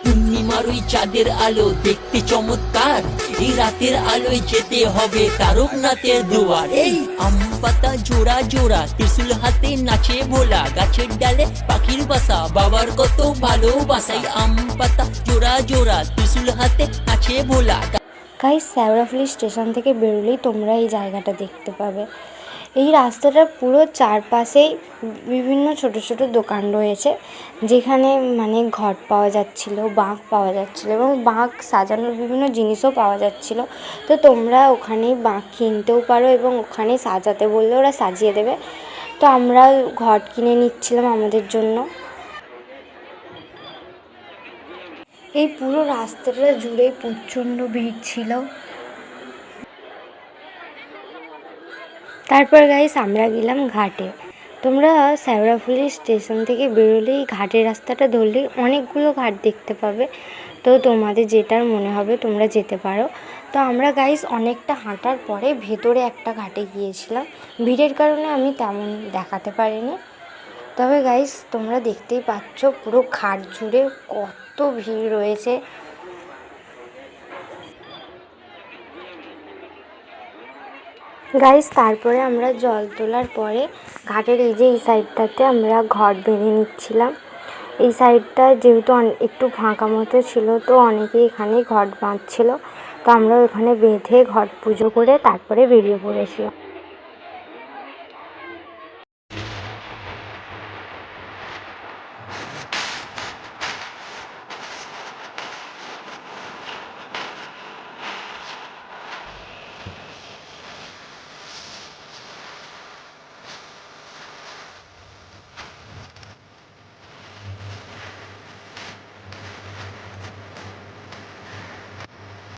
পূর্ণিমার ওই চাঁদের আলো দেখতে চমৎকার, এই রাতের আলোয় যেতে হবে তারকনাথের দুয়ার। এই আম পাতা জোড়া জোড়া ত্রিশূল হাতে নাচে ভোলা, গাছের ডালে পাখির বাসা বাবার কত ভালোবাসাই। আম পাতা জোড়া জোড়া ত্রিশূল হাতে নাচে ভোলা। গাইস, শেওড়াফুলি স্টেশন থেকে বেরোলেই তোমরা এই জায়গাটা দেখতে পাবে। এই রাস্তাটার পুরো চারপাশেই বিভিন্ন ছোট ছোট দোকান রয়েছে, যেখানে মানে ঘট পাওয়া যাচ্ছিলো, বাঁক পাওয়া যাচ্ছিলো এবং বাঁক সাজানোর বিভিন্ন জিনিসও পাওয়া যাচ্ছিলো। তো তোমরা ওখানেই বাঁক কিনতেও পারো এবং ওখানে সাজাতে বললে ওরা সাজিয়ে দেবে। তো আমরা ঘট কিনে নিচ্ছিলাম আমাদের জন্য। এই পুরো রাস্তাটা জুড়ে প্রচণ্ড ভিড় ছিল। তারপর গাইস আমরা গেলাম ঘাটে। তোমরা শেওড়াফুলি স্টেশন থেকে বেরোলেই ঘাটের রাস্তাটা ধরলেই অনেকগুলো ঘাট দেখতে পাবে। তো তোমাদের যেটার মনে হবে তোমরা যেতে পারো। তো আমরা গাইস অনেকটা হাঁটার পরে ভেতরে একটা ঘাটে গিয়েছিলাম। ভিড়ের কারণে আমি তেমন দেখাতে পারিনি। তবে গাইস তোমরা দেখতেই পাচ্ছ পুরো ঘাট জুড়ে কত ভিড় রয়েছে। গাইস তারপরে আমরা জল তোলার পরে ঘাটের এই যে এই সাইডটাতে আমরা ঘট বেঁধে নিচ্ছিলাম। এই সাইডটা যেহেতু একটু ফাঁকা মতো ছিল, তো অনেকেই এখানে ঘট বাঁধছিল। তো আমরা ওখানে বেঁধে ঘট পুজো করে তারপরে বেরিয়ে পড়েছিলাম।